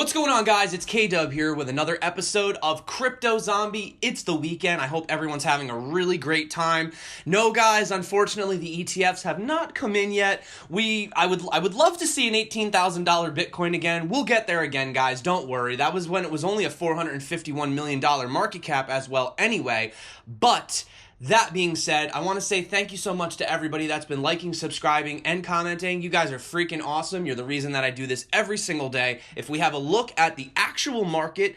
What's going on, guys? It's K-Dub here with another episode of Crypto Zombie. It's the weekend. I hope everyone's having a really great time. No, guys, unfortunately, the ETFs have not come in yet. I would love to see an $18,000 Bitcoin again. We'll get there again, guys. Don't worry. That was when it was only a $451 million market cap as well anyway. But that being said, I want to say thank you so much to everybody that's been liking, subscribing, and commenting. You guys are freaking awesome. You're the reason that I do this every single day. If we have a look at the actual market,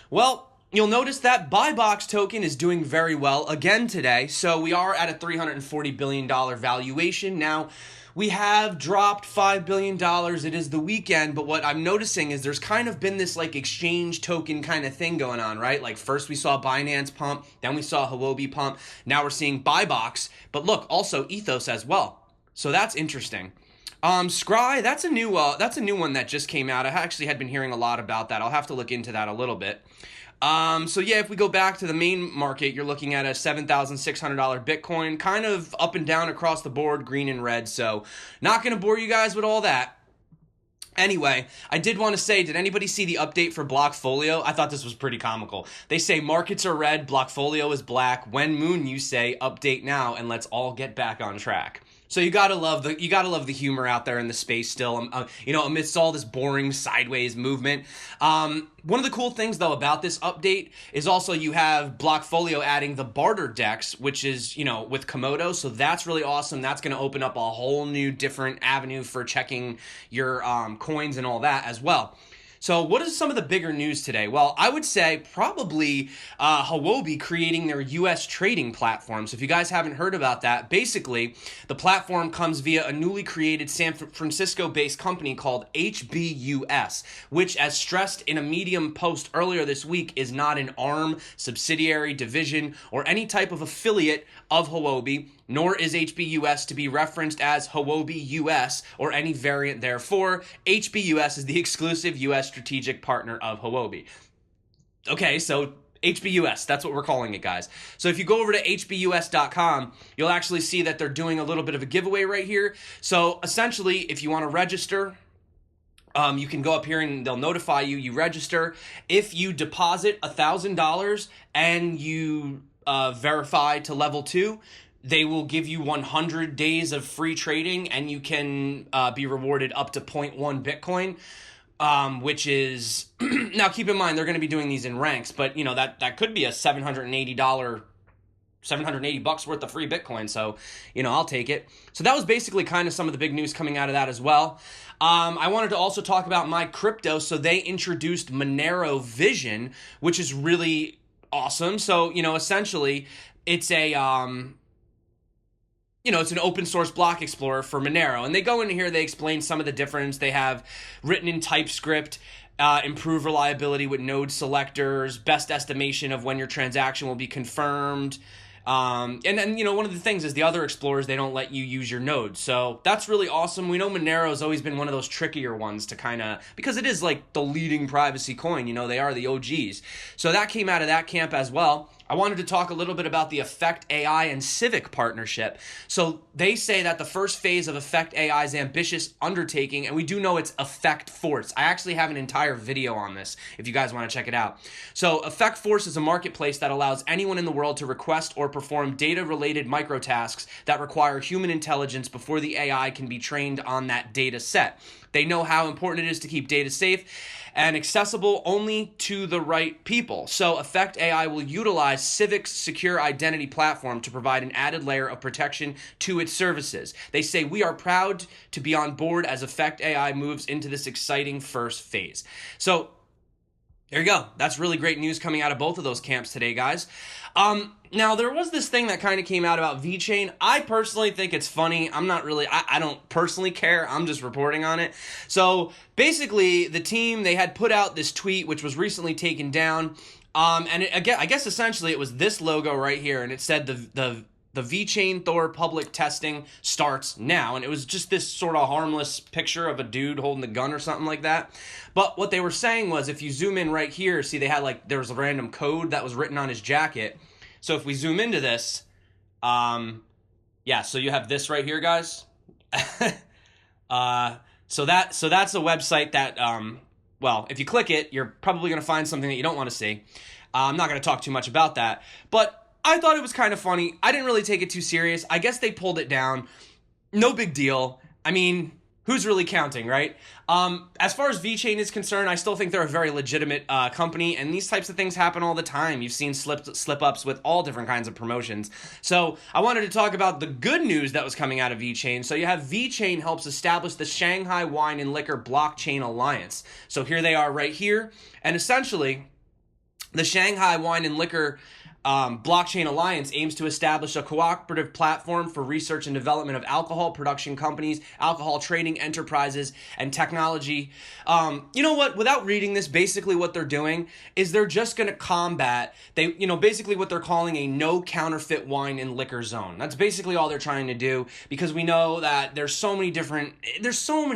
well, you'll notice that Buy Box token is doing very well again today. So we are at a $340 billion valuation. Now, we have dropped $5 billion. It is the weekend, but what I'm noticing is there's kind of been this like exchange token kind of thing going on, right? Like first we saw Binance pump, then we saw Huobi pump, now we're seeing Buy Box, but look, also Ethos as well. So that's interesting. Scry, that's a new one that just came out. I actually had been hearing a lot about that. I'll have to look into that a little bit. So yeah, if we go back to the main market, you're looking at a $7,600 Bitcoin, kind of up and down across the board, green and red. So not going to bore you guys with all that. Anyway, I did want to say, did anybody see the update for Blockfolio? I thought this was pretty comical. They say markets are red, Blockfolio is black. When moon, you say update now and let's all get back on track. So you gotta love the humor out there in the space still, amidst all this boring sideways movement. One of the cool things though about this update is also you have Blockfolio adding the barter DEX, which is with Komodo. So that's really awesome. That's going to open up a whole new different avenue for checking your coins and all that as well. So what is some of the bigger news today? Well, I would say probably Huobi creating their U.S. trading platform. So if you guys haven't heard about that, basically the platform comes via a newly created San Francisco-based company called HBUS, which, as stressed in a Medium post earlier this week, is not an arm, subsidiary, division, or any type of affiliate of Huobi, nor is HBUS to be referenced as Huobi US or any variant therefore. HBUS is the exclusive US strategic partner of Huobi. Okay, so HBUS, that's what we're calling it, guys. So if you go over to hbus.com, you'll actually see that they're doing a little bit of a giveaway right here. So essentially, if you want to register, you can go up here and they'll notify you. You register. If you deposit $1,000 and you verify to level 2, they will give you 100 days of free trading, and you can be rewarded up to 0.1 Bitcoin, which is now keep in mind they're going to be doing these in ranks, but that could be a $780 $780 worth of free Bitcoin. So I'll take it. So that was basically kind of some of the big news coming out of that as well. I wanted to also talk about MyCrypto. So they introduced MoneroVision, which is really awesome. So essentially it's it's an open source block explorer for Monero. And they go into here, they explain some of the difference. They have written in TypeScript, improve reliability with node selectors, best estimation of when your transaction will be confirmed. And then, one of the things is the other explorers, they don't let you use your nodes. So that's really awesome. We know Monero has always been one of those trickier ones to because it is like the leading privacy coin, they are the OGs. So that came out of that camp as well. I wanted to talk a little bit about the Effect.AI and Civic partnership. So they say that the first phase of Effect.AI's ambitious undertaking, and we do know it's Effect Force. I actually have an entire video on this if you guys want to check it out. So Effect Force is a marketplace that allows anyone in the world to request or perform data-related microtasks that require human intelligence before the AI can be trained on that data set. They know how important it is to keep data safe and accessible only to the right people. So Effect.AI will utilize Civic's secure identity platform to provide an added layer of protection to its services. They say, we are proud to be on board as Effect.AI moves into this exciting first phase. So there you go. That's really great news coming out of both of those camps today, guys. Now, there was this thing that kind of came out about Vechain. I personally think it's funny. I don't personally care. I'm just reporting on it. So basically, the team, they had put out this tweet, which was recently taken down. Again, I guess essentially it was this logo right here, and it said the Vechain Thor public testing starts now. And it was just this sort of harmless picture of a dude holding the gun or something like that. But what they were saying was, if you zoom in right here, see they had there was a random code that was written on his jacket. So if we zoom into this, so you have this right here, guys. So that's a website that well, if you click it, you're probably going to find something that you don't want to see. I'm not going to talk too much about that, but I thought it was kind of funny. I didn't really take it too serious. I guess they pulled it down. No big deal. I mean, who's really counting, right? As far as Vechain is concerned, I still think they're a very legitimate company, and these types of things happen all the time. You've seen slip-ups with all different kinds of promotions. So I wanted to talk about the good news that was coming out of Vechain. So you have Vechain helps establish the Shanghai Wine and Liquor Blockchain Alliance. So here they are right here, and essentially, the Shanghai Wine and Liquor Blockchain Alliance aims to establish a cooperative platform for research and development of alcohol production companies, alcohol trading enterprises, and technology. You know what? Without reading this, basically what they're doing is they're just going to combat, basically what they're calling a no counterfeit wine and liquor zone. That's basically all they're trying to do, because we know that there's so many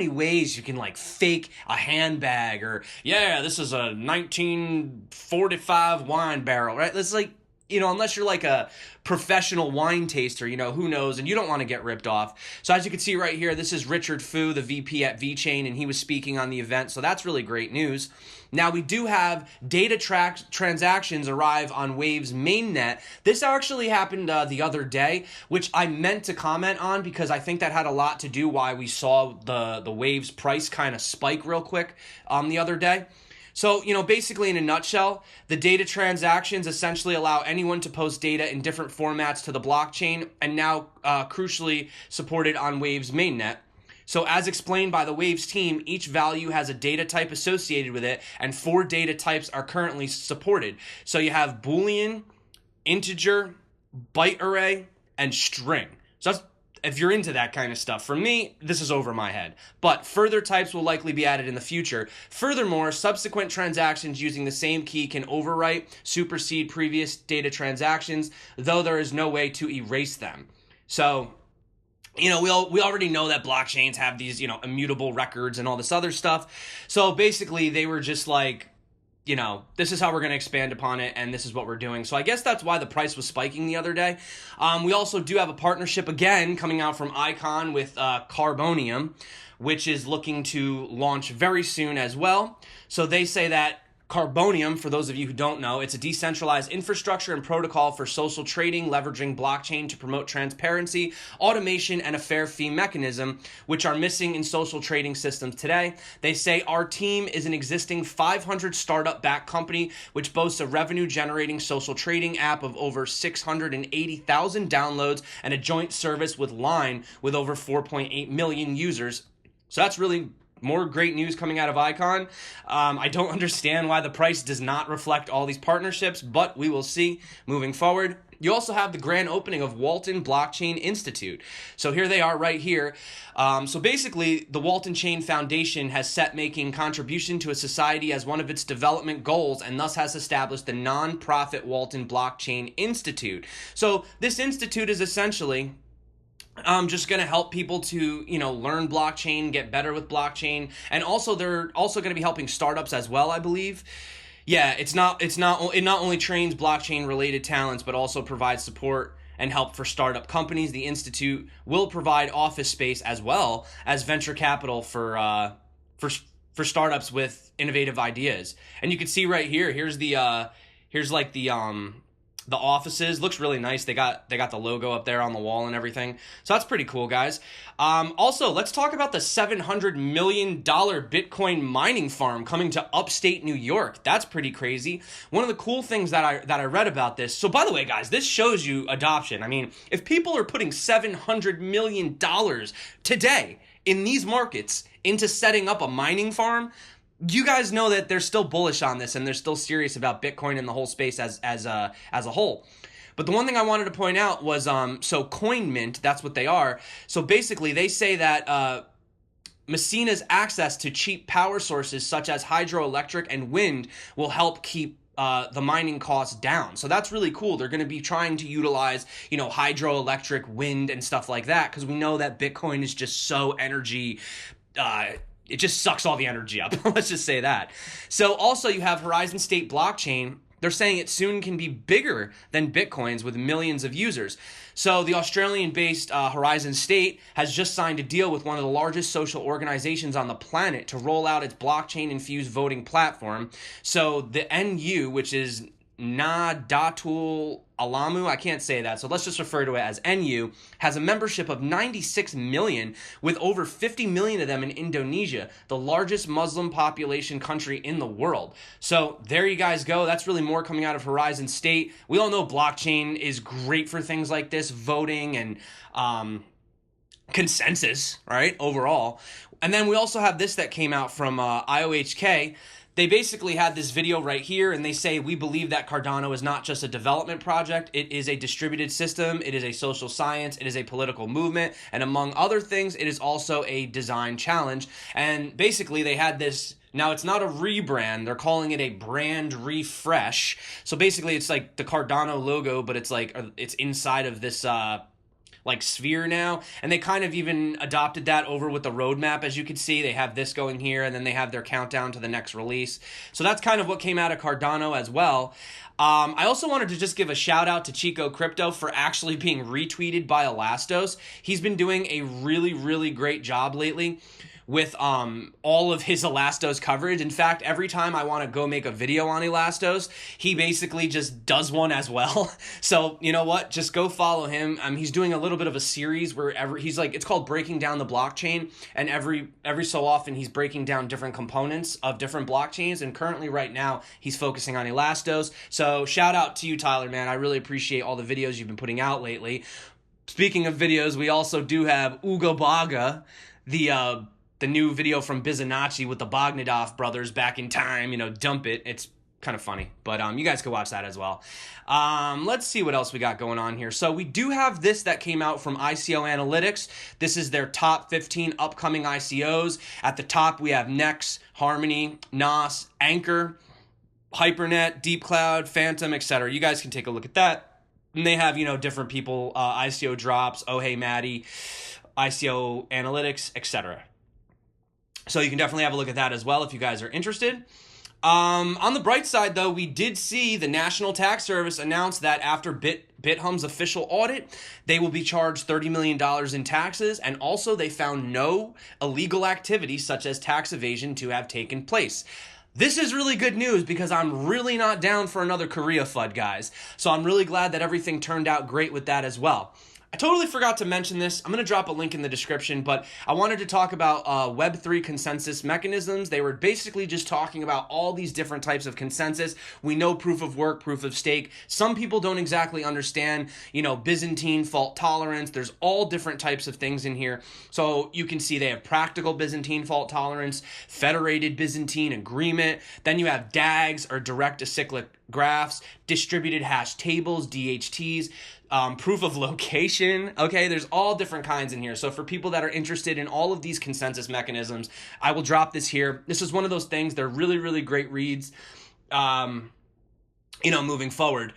ways you can like fake a handbag, or this is a 1945 wine barrel, right? It's like, unless you're like a professional wine taster, who knows, and you don't want to get ripped off. So as you can see right here, this is Richard Fu, the VP at Vechain, and he was speaking on the event, so that's really great news. Now, we do have data transactions arrive on Wave's mainnet. This actually happened the other day, which I meant to comment on because I think that had a lot to do why we saw the Wave's price kind of spike real quick the other day. So, basically in a nutshell, the data transactions essentially allow anyone to post data in different formats to the blockchain, and now crucially supported on Wave's mainnet. So as explained by the Waves team, each value has a data type associated with it, and 4 data types are currently supported. So you have Boolean, integer, byte array, and string. So that's, if you're into that kind of stuff. For me, this is over my head. But further types will likely be added in the future. Furthermore, subsequent transactions using the same key can overwrite, supersede previous data transactions, though there is no way to erase them. So, we already know that blockchains have these, immutable records and all this other stuff. So basically, they were just like, this is how we're going to expand upon it, and this is what we're doing. So I guess that's why the price was spiking the other day. We also do have a partnership, again, coming out from Icon with Carboneum, which is looking to launch very soon as well. So they say that Carboneum, for those of you who don't know, it's a decentralized infrastructure and protocol for social trading, leveraging blockchain to promote transparency, automation, and a fair fee mechanism, which are missing in social trading systems today. They say our team is an existing 500 startup-backed company, which boasts a revenue-generating social trading app of over 680,000 downloads and a joint service with Line with over 4.8 million users. So that's really more great news coming out of Icon. I don't understand why the price does not reflect all these partnerships, but we will see moving forward. You also have the grand opening of Walton Blockchain Institute. So here they are right here. So basically, the Waltonchain Foundation has set making contribution to a society as one of its development goals, and thus has established the non-profit Walton Blockchain Institute. So this institute is essentially just going to help people to, learn blockchain, get better with blockchain. And also they're also going to be helping startups as well, I believe. Yeah, it not only trains blockchain related talents, but also provides support and help for startup companies. The Institute will provide office space as well as venture capital for startups with innovative ideas. And you can see right here, here's like the offices. Looks really nice. They got the logo up there on the wall and everything. So that's pretty cool, guys. Also, let's talk about the $700 million Bitcoin mining farm coming to upstate New York. That's pretty crazy. One of the cool things that I read about this. So by the way, guys, this shows you adoption. I mean, if people are putting $700 million today in these markets into setting up a mining farm, you guys know that they're still bullish on this, and they're still serious about Bitcoin and the whole space as a whole. But the one thing I wanted to point out was, so CoinMint, that's what they are. So basically, they say that Messina's access to cheap power sources such as hydroelectric and wind will help keep the mining costs down. So that's really cool. They're going to be trying to utilize, hydroelectric, wind, and stuff like that, because we know that Bitcoin is just so energy it just sucks all the energy up. Let's just say that. So also you have Horizon State Blockchain, They're saying it soon can be bigger than Bitcoin's with millions of users. So the Australian-based Horizon State has just signed a deal with one of the largest social organizations on the planet to roll out its blockchain-infused voting platform. So the NU, which is Nadatul Alamu, I can't say that, so let's just refer to it as NU, has a membership of 96 million, with over 50 million of them in Indonesia, the largest Muslim population country in the world. So there you guys go. That's really more coming out of Horizon State. We all know blockchain is great for things like this, voting and consensus, right, overall. And then we also have this that came out from IOHK. They basically had this video right here, and they say, we believe that Cardano is not just a development project, it is a distributed system, it is a social science, it is a political movement, and among other things, it is also a design challenge. And basically, they had this, now it's not a rebrand, they're calling it a brand refresh. So basically, it's like the Cardano logo, but it's like, it's inside of this, like sphere now, and they kind of even adopted that over with the roadmap. As you can see, they have this going here, and then they have their countdown to the next release. So that's kind of what came out of Cardano as well. I also wanted to just give a shout out to Chico Crypto for actually being retweeted by Elastos. He's been doing a really, really great job lately with all of his Elastos coverage. In fact, every time I want to go make a video on Elastos, he basically just does one as well. So you know what? Just go follow him. He's doing a little bit of a series where he's like, it's called Breaking Down the Blockchain, and every so often he's breaking down different components of different blockchains. And currently, right now, he's focusing on Elastos. So shout out to you, Tyler, man. I really appreciate all the videos you've been putting out lately. Speaking of videos, we also do have Uga Baga, the new video from Bizanacci with the Bogdanov brothers back in time, dump it. It's kind of funny, but you guys can watch that as well. Let's see what else we got going on here. So we do have this that came out from ICO Analytics. This is their top 15 upcoming ICOs. At the top, we have Nex, Harmony, NOS, Anchor, Hypernet, Deep Cloud, Phantom, etc. You guys can take a look at that. And they have, different people, ICO Drops, Oh Hey Maddie, ICO Analytics, etc. So you can definitely have a look at that as well if you guys are interested. On the bright side, though, we did see the National Tax Service announce that after BitHum's official audit, they will be charged $30 million in taxes, and also they found no illegal activity such as tax evasion to have taken place. This is really good news because I'm really not down for another Korea FUD, guys. So I'm really glad that everything turned out great with that as well. I totally forgot to mention this. I'm going to drop a link in the description, but I wanted to talk about Web3 consensus mechanisms. They were basically just talking about all these different types of consensus. We know proof of work, proof of stake. Some people don't exactly understand, Byzantine fault tolerance. There's all different types of things in here. So you can see they have practical Byzantine fault tolerance, federated Byzantine agreement. Then you have DAGs, or direct acyclic graphs, distributed hash tables, DHTs, proof of location. Okay, there's all different kinds in here. So for people that are interested in all of these consensus mechanisms, I will drop this here. This is one of those things. They're really, really great reads, moving forward.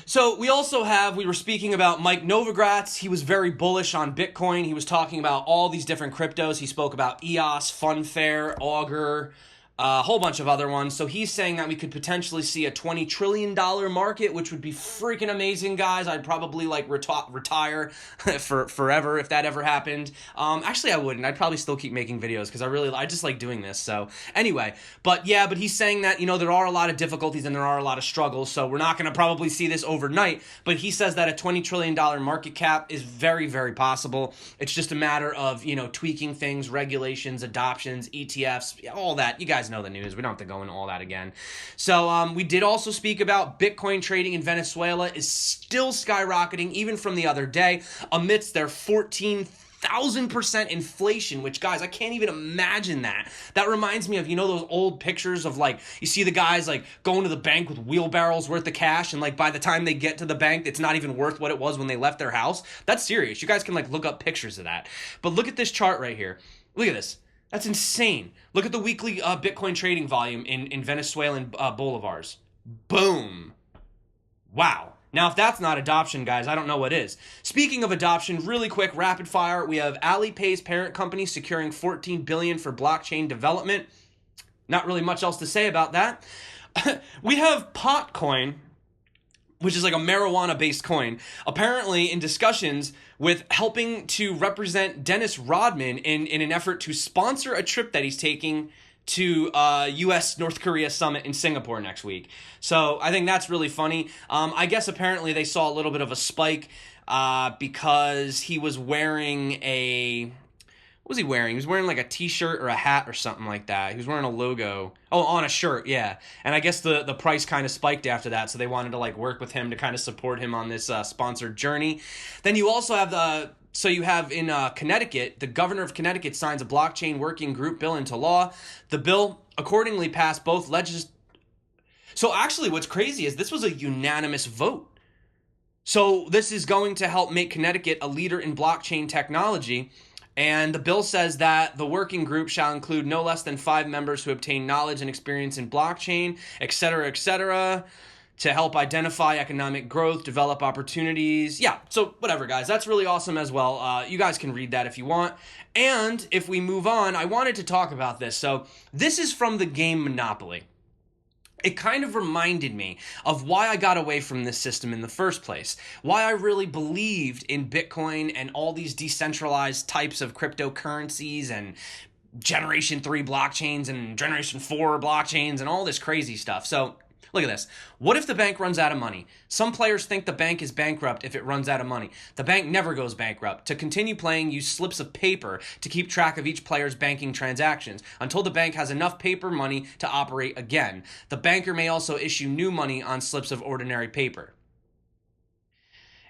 So we were speaking about Mike Novogratz. He was very bullish on Bitcoin. He was talking about all these different cryptos. He spoke about EOS, Funfair, Augur, a whole bunch of other ones. So he's saying that we could potentially see a $20 trillion market, which would be freaking amazing, guys. I'd probably retire for forever if that ever happened. Actually, I wouldn't. I'd probably still keep making videos because I just like doing this. So anyway, but he's saying that, there are a lot of difficulties and there are a lot of struggles. So we're not going to probably see this overnight, but he says that a $20 trillion market cap is very, very possible. It's just a matter of, tweaking things, regulations, adoptions, ETFs, all that. You guys know the news. We don't have to go into all that again. So we did also speak about Bitcoin trading in Venezuela is still skyrocketing, even from the other day, amidst their 14,000% inflation, which, guys, I can't even imagine that. That reminds me of, those old pictures of, you see the guys, going to the bank with wheelbarrows worth of cash, and, by the time they get to the bank, it's not even worth what it was when they left their house. That's serious. You guys can, look up pictures of that. But look at this chart right here. Look at this. That's insane. Look at the weekly Bitcoin trading volume in Venezuelan bolivars. Boom. Wow. Now, if that's not adoption, guys, I don't know what is. Speaking of adoption, really quick, rapid fire, we have Alipay's parent company securing $14 billion for blockchain development. Not really much else to say about that. we have Potcoin, which is like a marijuana-based coin, apparently in discussions with helping to represent Dennis Rodman in an effort to sponsor a trip that he's taking to U.S.-North Korea summit in Singapore next week. So I think that's really funny. I guess apparently they saw a little bit of a spike because he was wearing a... What was he wearing? He was wearing like a t-shirt or a hat or something like that. He was wearing a logo. Oh, on a shirt, yeah. And I guess the price kind of spiked after that, so they wanted to like work with him to kind of support him on this sponsored journey. Then you also have so you have in Connecticut, the governor of Connecticut signs a blockchain working group bill into law. The bill accordingly passed both So actually what's crazy is this was a unanimous vote. So this is going to help make Connecticut a leader in blockchain technology. And the bill says that the working group shall include no less than 5 members who obtain knowledge and experience in blockchain, et cetera, to help identify economic growth, develop opportunities. Yeah, so whatever, guys. That's really awesome as well. You guys can read that if you want. And if we move on, I wanted to talk about this. So this is from the game Monopoly. It kind of reminded me of why I got away from this system in the first place, why I really believed in Bitcoin and all these decentralized types of cryptocurrencies and Generation 3 blockchains and Generation 4 blockchains and all this crazy stuff. So look at this. What if the bank runs out of money? Some players think the bank is bankrupt if it runs out of money. The bank never goes bankrupt. To continue playing, use slips of paper to keep track of each player's banking transactions until the bank has enough paper money to operate again. The banker may also issue new money on slips of ordinary paper.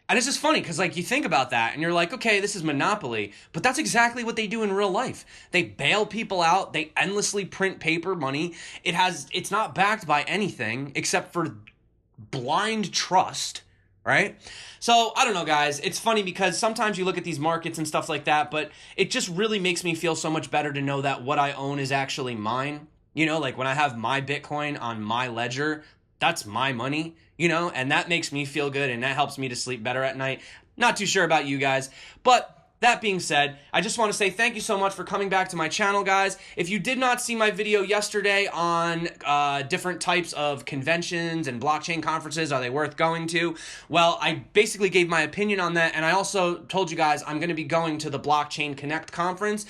And it's just funny because, like, you think about that and you're like, okay, this is Monopoly, but that's exactly what they do in real life. They bail people out. They endlessly print paper money. It's not backed by anything except for blind trust, right? So, I don't know, guys. It's funny because sometimes you look at these markets and stuff like that, but it just really makes me feel so much better to know that what I own is actually mine. You know, like when I have my Bitcoin on my ledger, that's my money, you know, and that makes me feel good and that helps me to sleep better at night. Not too sure about you guys, but that being said, I just want to say thank you so much for coming back to my channel, guys. If you did not see my video yesterday on different types of conventions and blockchain conferences, are they worth going to? Well, I basically gave my opinion on that, and I also told you guys I'm going to be going to the Blockchain Connect conference.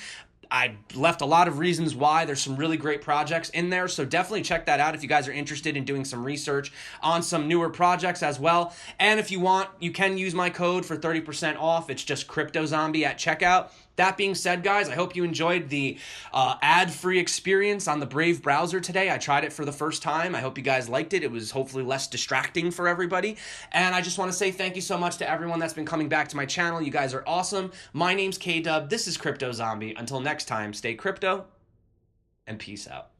I left a lot of reasons why. There's some really great projects in there, so definitely check that out if you guys are interested in doing some research on some newer projects as well. And if you want, you can use my code for 30% off. It's just CryptoZombie at checkout. That being said, guys, I hope you enjoyed the ad-free experience on the Brave browser today. I tried it for the first time. I hope you guys liked it. It was hopefully less distracting for everybody. And I just want to say thank you so much to everyone that's been coming back to my channel. You guys are awesome. My name's K-Dub. This is CryptoZombie. Until next time, stay crypto and peace out.